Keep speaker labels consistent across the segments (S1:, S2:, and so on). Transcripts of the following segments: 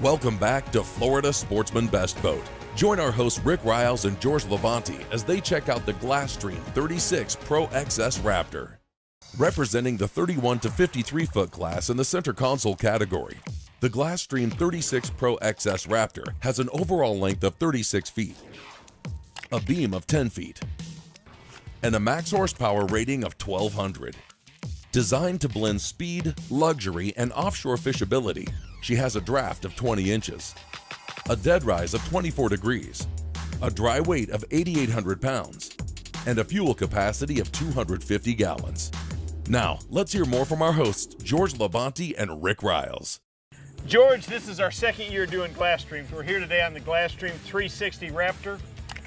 S1: Welcome back to Florida Sportsman Best Boat. Join our hosts Rick Riles and George Levanti as they check out the Glasstream 36 Pro XS Raptor. Representing the 31 to 53 foot class in the center console category, the Glasstream 36 Pro XS Raptor has an overall length of 36 feet, a beam of 10 feet, and a max horsepower rating of 1200. Designed to blend speed, luxury, and offshore fishability, she has a draft of 20 inches, a dead rise of 24 degrees, a dry weight of 8,800 pounds, and a fuel capacity of 250 gallons. Now, let's hear more from our hosts, George Levanti and Rick Riles.
S2: George, this is our second year doing Glasstreams. We're here today on the Glasstream 360 Raptor.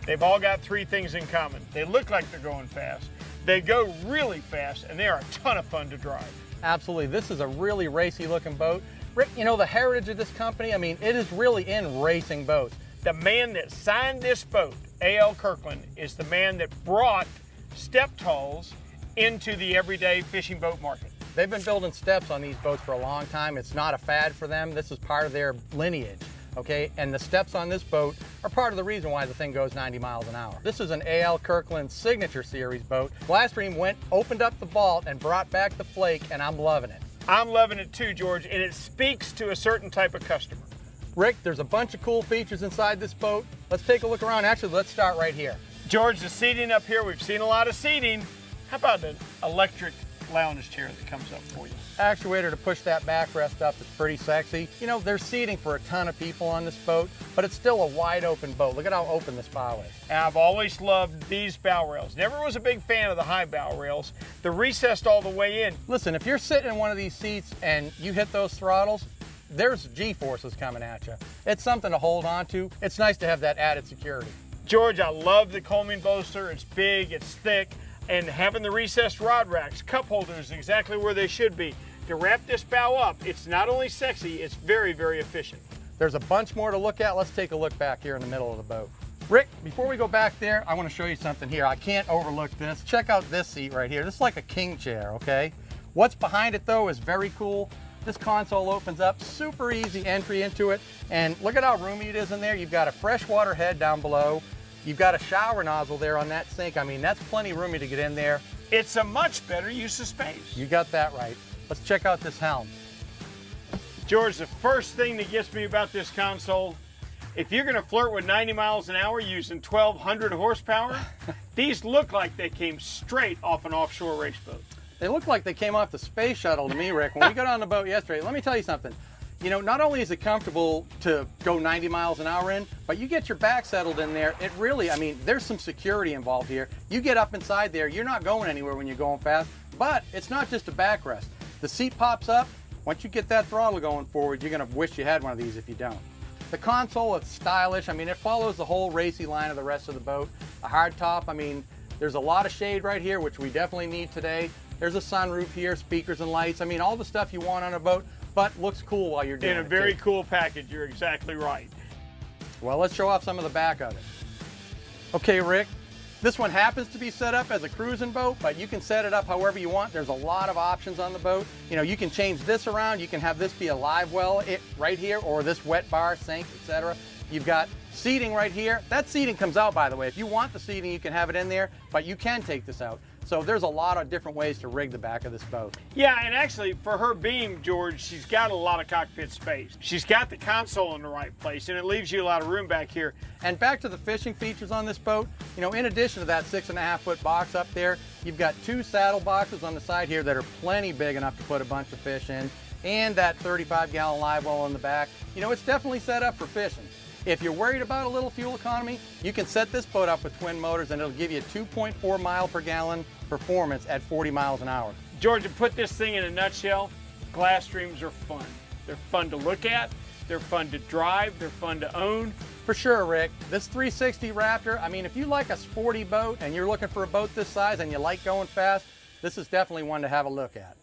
S2: They've all got three things in common. They look like they're going fast, they go really fast, and they are a ton of fun to drive.
S3: Absolutely, this is a really racy looking boat. Rick, you know the heritage of this company, I mean, it is really in racing boats.
S2: The man that signed this boat, A.L. Kirkland, is the man that brought step tolls into the everyday fishing boat market.
S3: They've been building steps on these boats for a long time. It's not a fad for them. This is part of their lineage, okay? And the steps on this boat are part of the reason why the thing goes 90 miles an hour. This is an A.L. Kirkland Signature Series boat. Glasstream opened up the vault and brought back the flake, and I'm loving it.
S2: I'm loving it too, George, and it speaks to a certain type of customer.
S3: Rick, there's a bunch of cool features inside this boat. Let's take a look around. Actually, let's start right here.
S2: George, the seating up here, we've seen a lot of seating. How about an electric lounge chair that comes up for you?
S3: Actuator to push that backrest up is pretty sexy. You know, there's seating for a ton of people on this boat, but it's still a wide open boat. Look at how open this bow is.
S2: And I've always loved these bow rails. Never was a big fan of the high bow rails. They're recessed all the way in.
S3: Listen, if you're sitting in one of these seats and you hit those throttles, there's G-forces coming at you. It's something to hold on to. It's nice to have that added security.
S2: George, I love the combing bolster. It's big, it's thick. And having the recessed rod racks, cup holders exactly where they should be. To wrap this bow up, it's not only sexy, it's very, very efficient.
S3: There's a bunch more to look at. Let's take a look back here in the middle of the boat. Rick, before we go back there, I want to show you something here. I can't overlook this. Check out this seat right here. This is like a king chair, okay? What's behind it though is very cool. This console opens up, super easy entry into it. And look at how roomy it is in there. You've got a freshwater head down below. You've got a shower nozzle there on that sink. I mean, that's plenty roomy to get in there.
S2: It's a much better use of space.
S3: You got that right. Let's check out this helm.
S2: George, the first thing that gets me about this console, if you're gonna flirt with 90 miles an hour using 1,200 horsepower, these look like they came straight off an offshore race boat.
S3: They look like they came off the space shuttle to me, Rick. When we got on the boat yesterday, let me tell you something. You know, not only is it comfortable to go 90 miles an hour in, but you get your back settled in there. It really, I mean, there's some security involved here. You get up inside there, you're not going anywhere when you're going fast, but it's not just a backrest. The seat pops up. Once you get that throttle going forward, you're gonna wish you had one of these if you don't. The console, it's stylish. I mean, it follows the whole racy line of the rest of the boat. A hard top, I mean, there's a lot of shade right here, which we definitely need today. There's a sunroof here, speakers and lights. I mean, all the stuff you want on a boat, but looks cool while you're doing it.
S2: In a very cool package, you're exactly right.
S3: Well, let's show off some of the back of it. Okay, Rick, this one happens to be set up as a cruising boat, but you can set it up however you want. There's a lot of options on the boat. You know, you can change this around. You can have this be a live well right here, or this wet bar, sink, etc. You've got seating right here. That seating comes out, by the way. If you want the seating, you can have it in there, but you can take this out. So there's a lot of different ways to rig the back of this boat.
S2: Yeah, and actually for her beam, George, she's got a lot of cockpit space. She's got the console in the right place, and it leaves you a lot of room back here.
S3: And back to the fishing features on this boat, you know, in addition to that 6.5 foot box up there, you've got two saddle boxes on the side here that are plenty big enough to put a bunch of fish in, and that 35-gallon live well on the back. You know, it's definitely set up for fishing. If you're worried about a little fuel economy, you can set this boat up with twin motors and it'll give you 2.4 mile per gallon performance at 40 miles an hour.
S2: George, to put this thing in a nutshell, Glasstreams are fun. They're fun to look at, they're fun to drive, they're fun to own.
S3: For sure, Rick. This 360 Raptor, I mean, if you like a sporty boat and you're looking for a boat this size and you like going fast, this is definitely one to have a look at.